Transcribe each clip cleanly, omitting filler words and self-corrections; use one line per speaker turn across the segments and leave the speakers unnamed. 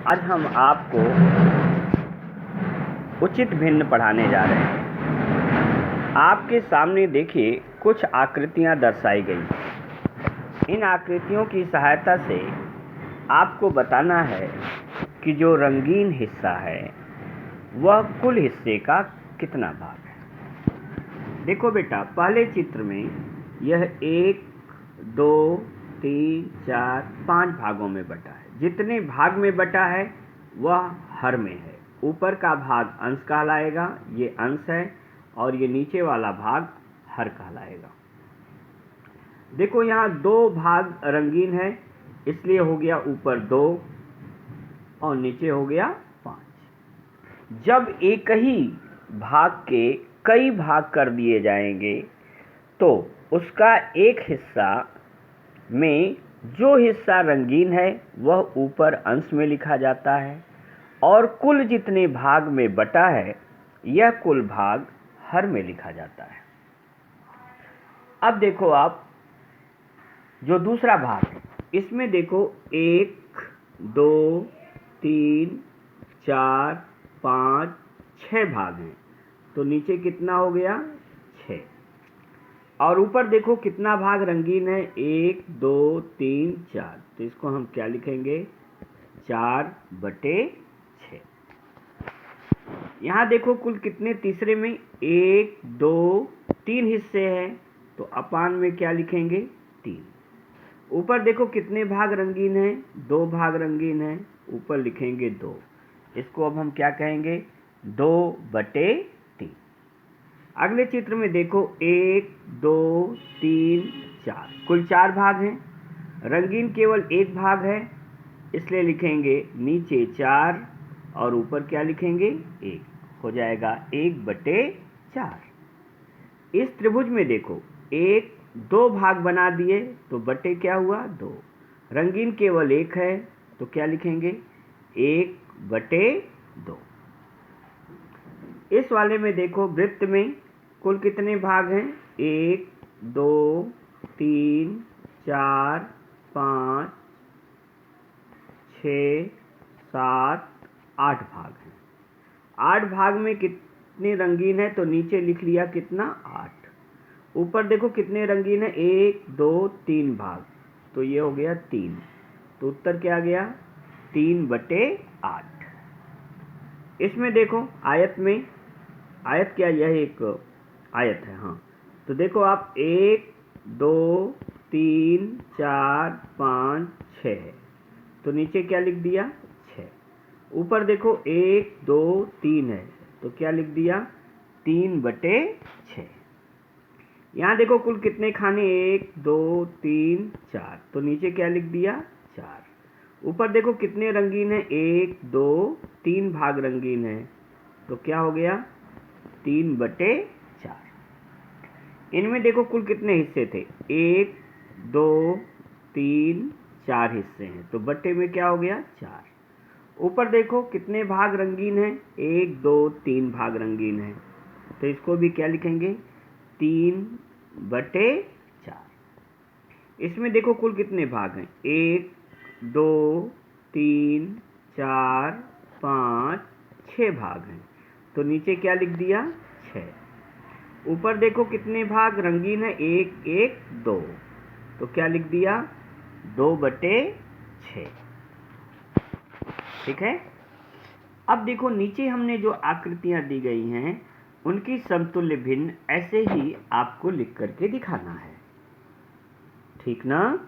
आज हम आपको उचित भिन्न पढ़ाने जा रहे हैं। आपके सामने देखिए कुछ आकृतियां दर्शाई गई। इन आकृतियों की सहायता से आपको बताना है कि जो रंगीन हिस्सा है वह कुल हिस्से का कितना भाग है। देखो बेटा, पहले चित्र में यह 1, 2, 3, 4, 5 भागों में बटा है। जितने भाग में बटा है वह हर में है। ऊपर का भाग अंश कहलाएगा, ये अंश है, और ये नीचे वाला भाग हर कहलाएगा। देखो यहाँ 2 भाग रंगीन है, इसलिए हो गया ऊपर 2 और नीचे हो गया 5। जब एक ही भाग के कई भाग कर दिए जाएंगे तो उसका एक हिस्सा में जो हिस्सा रंगीन है वह ऊपर अंश में लिखा जाता है, और कुल जितने भाग में बटा है यह कुल भाग हर में लिखा जाता है। अब देखो आप जो दूसरा भाग है, इसमें देखो 1, 2, 3, 4, 5, 6 भाग हैं, तो नीचे कितना हो गया 6। और ऊपर देखो कितना भाग रंगीन है, 1, 2, 3, 4, तो इसको हम क्या लिखेंगे 4/6। यहाँ देखो कुल कितने तीसरे में 1, 2, 3 हिस्से हैं, तो अपान में क्या लिखेंगे 3। ऊपर देखो कितने भाग रंगीन हैं, 2 भाग रंगीन हैं, ऊपर लिखेंगे 2। इसको अब हम क्या कहेंगे 2/3। अगले चित्र में देखो 1, 2, 3, 4, कुल 4 भाग हैं। रंगीन केवल एक भाग है, इसलिए लिखेंगे नीचे 4 और ऊपर क्या लिखेंगे 1, हो जाएगा 1/4। इस त्रिभुज में देखो 1, 2 भाग बना दिए तो बटे क्या हुआ 2। रंगीन केवल एक है तो क्या लिखेंगे 1/2। इस वाले में देखो वृत्त में कुल कितने भाग हैं, 1, 2, 3, 4, 5, 6, 7, 8 भाग हैं। 8 भाग में कितने रंगीन है, तो नीचे लिख लिया कितना 8। ऊपर देखो कितने रंगीन है, 1, 2, 3 भाग, तो ये हो गया 3, तो उत्तर क्या गया 3/8। इसमें देखो आयत में, आयत क्या, यह एक आयत है, हाँ, तो देखो आप 1, 2, 3, 4, 5, 6 है, तो नीचे क्या लिख दिया 6। ऊपर देखो 1, 2, 3 है, तो क्या लिख दिया 3/6। यहाँ देखो कुल कितने खाने, 1, 2, 3, 4, तो नीचे क्या लिख दिया 4। ऊपर देखो कितने रंगीन है, 1, 2, 3 भाग रंगीन है, तो क्या हो गया 3/4। इनमें देखो कुल कितने हिस्से थे, 1, 2, 3, 4 हिस्से हैं, तो बट्टे में क्या हो गया 4। ऊपर देखो कितने भाग रंगीन हैं, 1, 2, 3 भाग रंगीन हैं, तो इसको भी क्या लिखेंगे 3/4। इसमें देखो कुल कितने भाग हैं, 1, 2, 3, 4, 5, 6 भाग हैं, तो नीचे क्या लिख दिया 6। ऊपर देखो कितने भाग रंगीन है, 1, 1, 2, तो क्या लिख दिया 2/6। ठीक है। अब देखो नीचे हमने जो आकृतियां दी गई हैं उनकी समतुल्य भिन्न ऐसे ही आपको लिख करके दिखाना है, ठीक ना।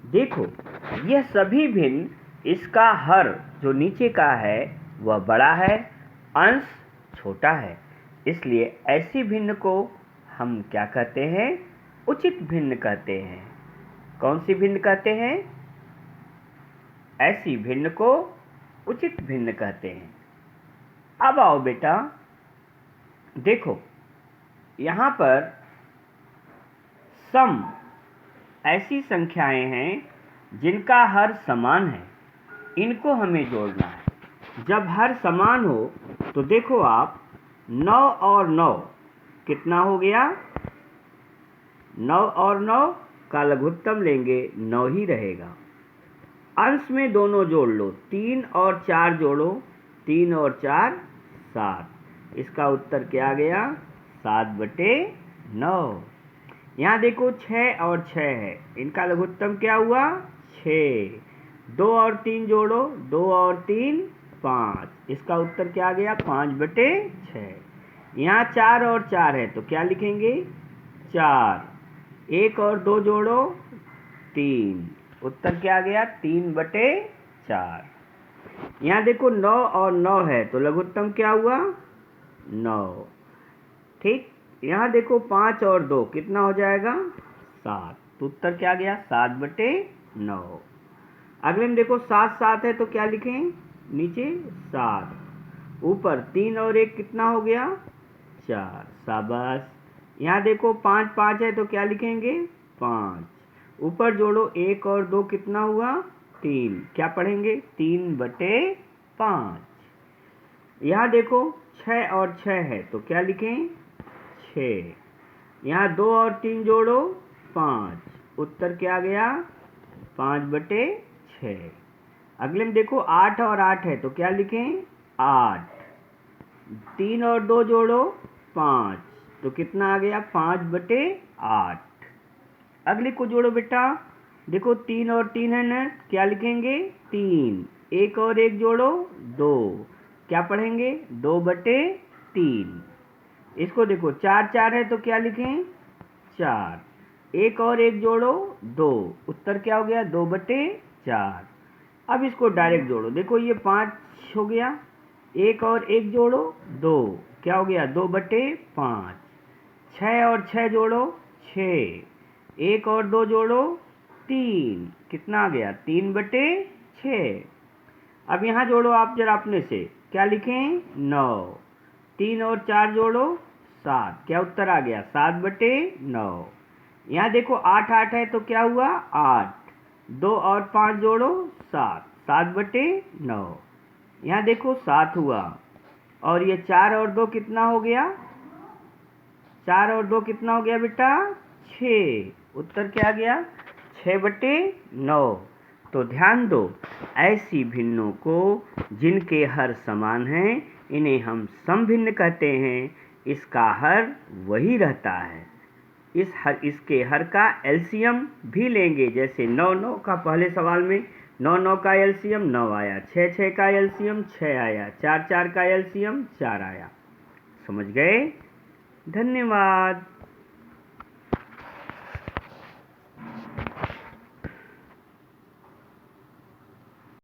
देखो यह सभी भिन्न, इसका हर जो नीचे का है वह बड़ा है, अंश छोटा है, इसलिए ऐसी भिन्न को हम क्या कहते हैं, उचित भिन्न कहते हैं। कौन सी भिन्न कहते हैं, ऐसी भिन्न को उचित भिन्न कहते हैं। अब आओ बेटा, देखो यहाँ पर सम ऐसी संख्याएं हैं जिनका हर समान है, इनको हमें जोड़ना है। जब हर समान हो तो देखो आप 9 और 9 कितना हो गया, 9 और 9 का लघुत्तम लेंगे 9 ही रहेगा। अंश में दोनों जोड़ लो, 3 और 4 जोड़ो, 3 और 4 7। इसका उत्तर क्या गया? 7/9। यहाँ देखो 6 और 6 है, इनका लघुत्तम क्या हुआ? 6। 2 और 3 जोड़ो, 2 और 3 5। इसका उत्तर क्या गया? 5/6। यहाँ 4 और 4 है तो क्या लिखेंगे? 4। 1 और 2 जोड़ो, 3। उत्तर क्या गया? 3/4। यहाँ देखो 9 और 9 है तो लघुत्तम क्या हुआ? 9। ठीक। यहाँ देखो 5 और 2 कितना हो जाएगा? 7। तो उत्तर क्या गया? 7/9। अगले में देखो 7 7 है तो क्या लिखें? नीचे 7। ऊपर 3 और 1 कितना हो गया? 4। शाबाश। यहाँ देखो 5 5 है तो क्या लिखेंगे? 5। ऊपर जोड़ो 1 और 2 कितना हुआ? 3। क्या पढ़ेंगे? 3/5। यहाँ देखो 6 और 6 है तो क्या लिखें? 6। यहाँ 2 और 3 जोड़ो, 5। उत्तर क्या गया? 5/6। अगले में देखो 8 और 8 है तो क्या लिखें? 8। 3 और 2 जोड़ो, 5। तो कितना आ गया? 5/8। अगले को जोड़ो बेटा, देखो 3 और 3 है ना, क्या लिखेंगे? 3। 1 और 1 जोड़ो, 2। क्या पढ़ेंगे? 2/3। इसको देखो 4 4 है तो क्या लिखें? 4। 1 और 1 जोड़ो, 2। उत्तर क्या हो गया? 2/4। अब इसको डायरेक्ट जोड़ो, देखो ये 5 हो गया, 1 और 1 जोड़ो, 2। क्या हो गया? 2/5। 6 और 6 जोड़ो, 6। 1 और 2 जोड़ो, 3। कितना आ गया? 3/6। अब यहाँ जोड़ो आप जरा अपने से, क्या लिखें? 9। 3 और 4 जोड़ो, 7। क्या उत्तर आ गया? 7/9। यहाँ देखो 8 8 है तो क्या हुआ? 8। 2 और 5 जोड़ो, 7। 7/9। यहाँ देखो 7 हुआ, और ये 4 और 2 कितना हो गया? 4 और 2 कितना हो गया बेटा? 6। उत्तर क्या गया? 6/9। तो ध्यान दो, ऐसी भिन्नों को जिनके हर समान हैं इन्हें हम समभिन्न कहते हैं। इसका हर वही रहता है। इसके हर का एलसीएम भी लेंगे, जैसे 9 9 का पहले सवाल में 9 9 का एलसीएम 9 आया, 6 6 का एलसीएम 6 आया, 4 4 का एलसीएम 4 आया। समझ गए? धन्यवाद।